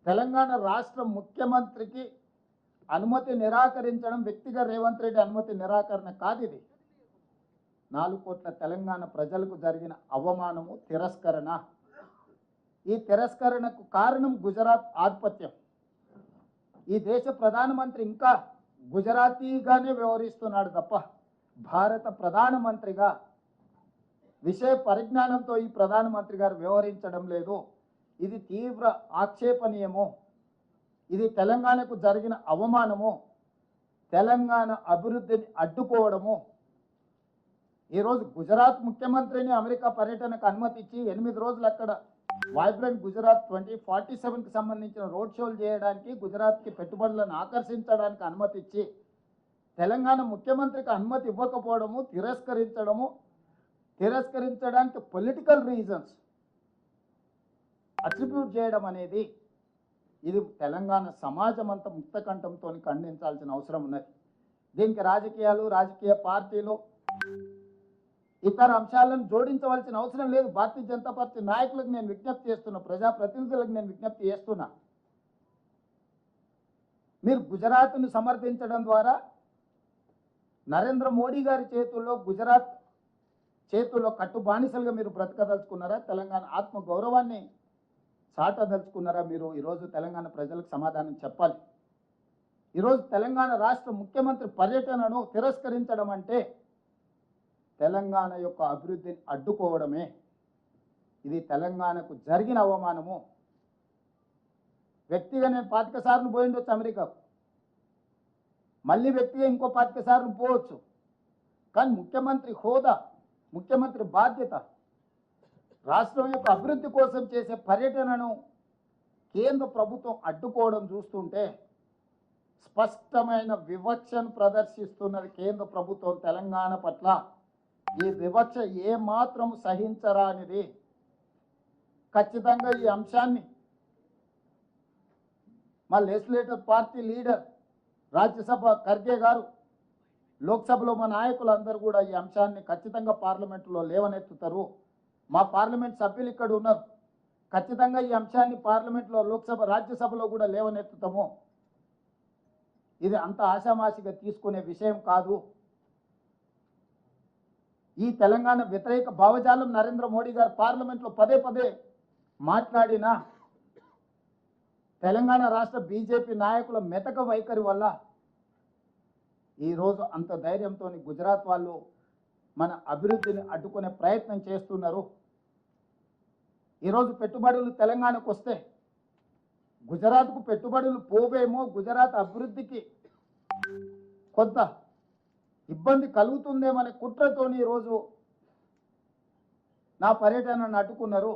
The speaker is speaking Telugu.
తెలంగాణ రాష్ట్ర ముఖ్యమంత్రికి అనుమతి నిరాకరించడం వ్యక్తిగా రేవంత్ రెడ్డి అనుమతి నిరాకరణ కాదు. ఇది 4 కోట్ల తెలంగాణ ప్రజలకు జరిగిన అవమానము, తిరస్కరణ. ఈ తిరస్కరణకు కారణం గుజరాత్ ఆధిపత్యం. ఈ దేశ ప్రధానమంత్రి ఇంకా గుజరాతీగానే వ్యవహరిస్తున్నాడు తప్ప భారత ప్రధానమంత్రిగా విషయ పరిజ్ఞానంతో ఈ ప్రధానమంత్రి గారు వ్యవహరించడం లేదు. ఇది తీవ్ర ఆక్షేపణీయము. ఇది తెలంగాణకు జరిగిన అవమానము, తెలంగాణ అభివృద్ధిని అడ్డుకోవడము. ఈరోజు గుజరాత్ ముఖ్యమంత్రిని అమెరికా పర్యటనకు అనుమతి ఇచ్చి 8 రోజులు అక్కడ వైబ్రెంట్ గుజరాత్ 2047కి సంబంధించిన రోడ్ షోలు చేయడానికి, గుజరాత్కి పెట్టుబడులను ఆకర్షించడానికి అనుమతి ఇచ్చి తెలంగాణ ముఖ్యమంత్రికి అనుమతి ఇవ్వకపోవడము, తిరస్కరించడానికి పొలిటికల్ రీజన్స్ అట్రిబ్యూట్ చేయడం అనేది ఇది తెలంగాణ సమాజం అంతా ముక్తకంఠంతో ఖండించాల్సిన అవసరం ఉన్నది. దీనికి రాజకీయాలు, రాజకీయ పార్టీలు, ఇతర అంశాలను జోడించవలసిన అవసరం లేదు. భారతీయ జనతా పార్టీ నాయకులకు నేను విజ్ఞప్తి చేస్తున్నా, ప్రజాప్రతినిధులకు నేను విజ్ఞప్తి చేస్తున్నా, మీరు గుజరాత్ను సమర్థించడం ద్వారా నరేంద్ర మోడీ గారి చేతుల్లో, గుజరాత్ చేతుల్లో కట్టుబానిసలుగా మీరు బ్రతకదలుచుకున్నారా? తెలంగాణ ఆత్మ గౌరవాన్ని చాటదలుచుకున్నారా? మీరు ఈరోజు తెలంగాణ ప్రజలకు సమాధానం చెప్పాలి. ఈరోజు తెలంగాణ రాష్ట్ర ముఖ్యమంత్రి పర్యటనను తిరస్కరించడం అంటే తెలంగాణ యొక్క అభివృద్ధిని అడ్డుకోవడమే. ఇది తెలంగాణకు జరిగిన అవమానము. వ్యక్తిగా నేను 25 సార్లు పోయిండొచ్చు అమెరికాకు, మళ్ళీ వ్యక్తిగా ఇంకో 25 సార్లు పోవచ్చు. కానీ ముఖ్యమంత్రి హోదా, ముఖ్యమంత్రి బాధ్యత, రాష్ట్రం యొక్క అభివృద్ధి కోసం చేసే పర్యటనను కేంద్ర ప్రభుత్వం అడ్డుకోవడం చూస్తుంటే స్పష్టమైన వివక్షను ప్రదర్శిస్తున్నది కేంద్ర ప్రభుత్వం తెలంగాణ పట్ల. ఈ వివక్ష ఏమాత్రం సహించరానిది. ఖచ్చితంగా ఈ అంశాన్ని మా legislative party leader Rajya Sabha Kharge గారు, లోక్సభలో మా నాయకులందరూ కూడా ఈ అంశాన్ని ఖచ్చితంగా పార్లమెంటులో లేవనెత్తుతారు. మా పార్లమెంట్ సభ్యులు ఇక్కడ ఉన్నారు, ఖచ్చితంగా ఈ అంశాన్ని పార్లమెంట్లో, లోక్సభ, రాజ్యసభలో కూడా లేవనెత్తుతాము. ఇది అంత ఆషామాషిగా తీసుకునే విషయం కాదు. ఈ తెలంగాణ వ్యతిరేక భావజాలం నరేంద్ర మోడీ గారు పార్లమెంట్లో పదే పదే మాట్లాడినా తెలంగాణ రాష్ట్ర బీజేపీ నాయకుల మెతక వైఖరి వల్ల ఈరోజు అంత ధైర్యంతో గుజరాత్ వాళ్ళు మన అభివృద్ధిని అడ్డుకునే ప్రయత్నం చేస్తున్నారు. ఈరోజు పెట్టుబడులు తెలంగాణకు వస్తే గుజరాత్కు పెట్టుబడులు పోవేమో, గుజరాత్ అభివృద్ధికి కొంత ఇబ్బంది కలుగుతుందేమనే కుట్రతోని ఈరోజు నా పర్యటనను అడ్డుకున్నారు.